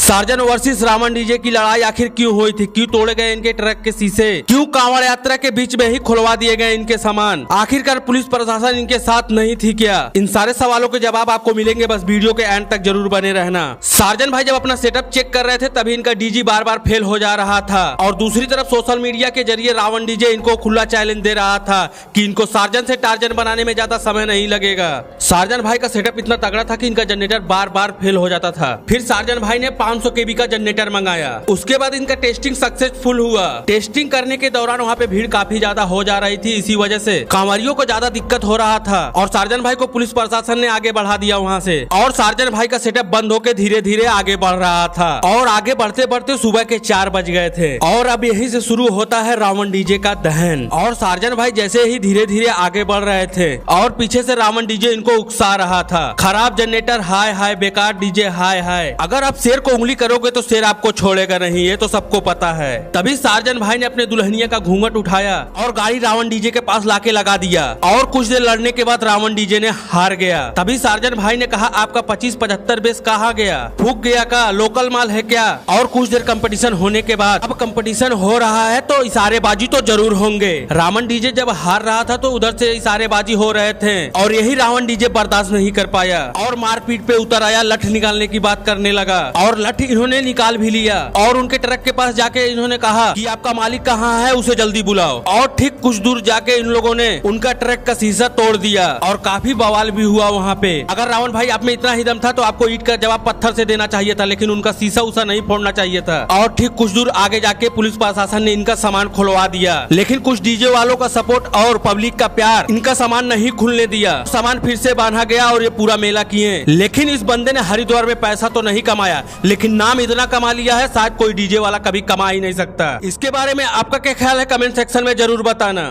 Surgeon versus Ravan DJ की लड़ाई आखिर क्यों हुई थी? क्यों तोड़े गए इनके ट्रक के शीशे? क्यों कांवड़ यात्रा के बीच में ही खुलवा दिए गए इनके सामान? आखिरकार पुलिस प्रशासन इनके साथ नहीं थी क्या? इन सारे सवालों के जवाब आपको मिलेंगे, बस वीडियो के एंड तक जरूर बने रहना। सार्जन भाई जब अपना सेटअप चेक कर रहे थे तभी इनका डीजी बार बार फेल हो जा रहा था और दूसरी तरफ सोशल मीडिया के जरिए रावण डीजे इनको खुला चैलेंज दे रहा था कि इनको सार्जन से टार्जन बनाने में ज्यादा समय नहीं लगेगा। सार्जन भाई का सेटअप इतना तगड़ा था कि इनका जनरेटर बार बार फेल हो जाता था। फिर सार्जन भाई ने 500 केबी का जनरेटर मंगाया। उसके बाद इनका टेस्टिंग सक्सेसफुल हुआ। टेस्टिंग करने के दौरान वहाँ पे भीड़ काफी ज्यादा हो जा रही थी, इसी वजह से कांवरियों को ज्यादा दिक्कत हो रहा था और सार्जन भाई को पुलिस प्रशासन ने आगे बढ़ा दिया वहाँ से और सार्जन भाई का सेटअप बंद होकर धीरे धीरे आगे बढ़ रहा था और आगे बढ़ते बढ़ते सुबह के 4 बज गए थे और अब यही से शुरू होता है रावण डीजे का दहन। और सार्जन भाई जैसे ही धीरे धीरे आगे बढ़ रहे थे और पीछे से रावण डीजे इनको उकसा रहा था, खराब जनरेटर, हाय हाय, बेकार डीजे, हाय हाय। अगर आप शेर को उंगली करोगे तो शेर आपको छोड़ेगा नहीं, ये तो सबको पता है। तभी सार्जन भाई ने अपने दुल्हनिया का घूंघट उठाया और गाड़ी रावण डीजे के पास लाके लगा दिया और कुछ देर लड़ने के बाद रावण डीजे ने हार गया। तभी सार्जन भाई ने कहा, आपका 25-75 बेस कहाँ गया? फूक गया का? लोकल माल है क्या? और कुछ देर कंपटीशन होने के बाद अब कंपटीशन हो रहा है तो इशारेबाजी तो जरूर होंगे। रावण डीजे जब हार रहा था तो उधर से इशारेबाजी हो रहे थे और यही रावण डीजे बर्दाश्त नहीं कर पाया और मारपीट पे उतर आया, लठ निकालने की बात करने लगा और लठ इन्होंने निकाल भी लिया और उनके ट्रक के पास जाके इन्होंने कहा कि आपका मालिक कहाँ है, उसे जल्दी बुलाओ। और ठीक कुछ दूर जाके इन लोगों ने उनका ट्रक का शीशा तोड़ दिया और काफी बवाल भी हुआ वहाँ पे। अगर रावण भाई आप में इतना ही दम था तो आपको ईंट का जवाब पत्थर से देना चाहिए था, लेकिन उनका शीशा उसा नहीं फोड़ना चाहिए था। और ठीक कुछ दूर आगे जाके पुलिस प्रशासन ने इनका सामान खुलवा दिया, लेकिन कुछ डीजे वालों का सपोर्ट और पब्लिक का प्यार इनका सामान नहीं खुलने दिया। सामान फिर से बांधा गया और ये पूरा मेला किए। लेकिन इस बंदे ने हरिद्वार में पैसा तो नहीं कमाया, लेकिन नाम इतना कमा लिया है शायद कोई डीजे वाला कभी कमा ही नहीं सकता। इसके बारे में आपका क्या ख्याल है? कमेंट सेक्शन में जरूर बताना।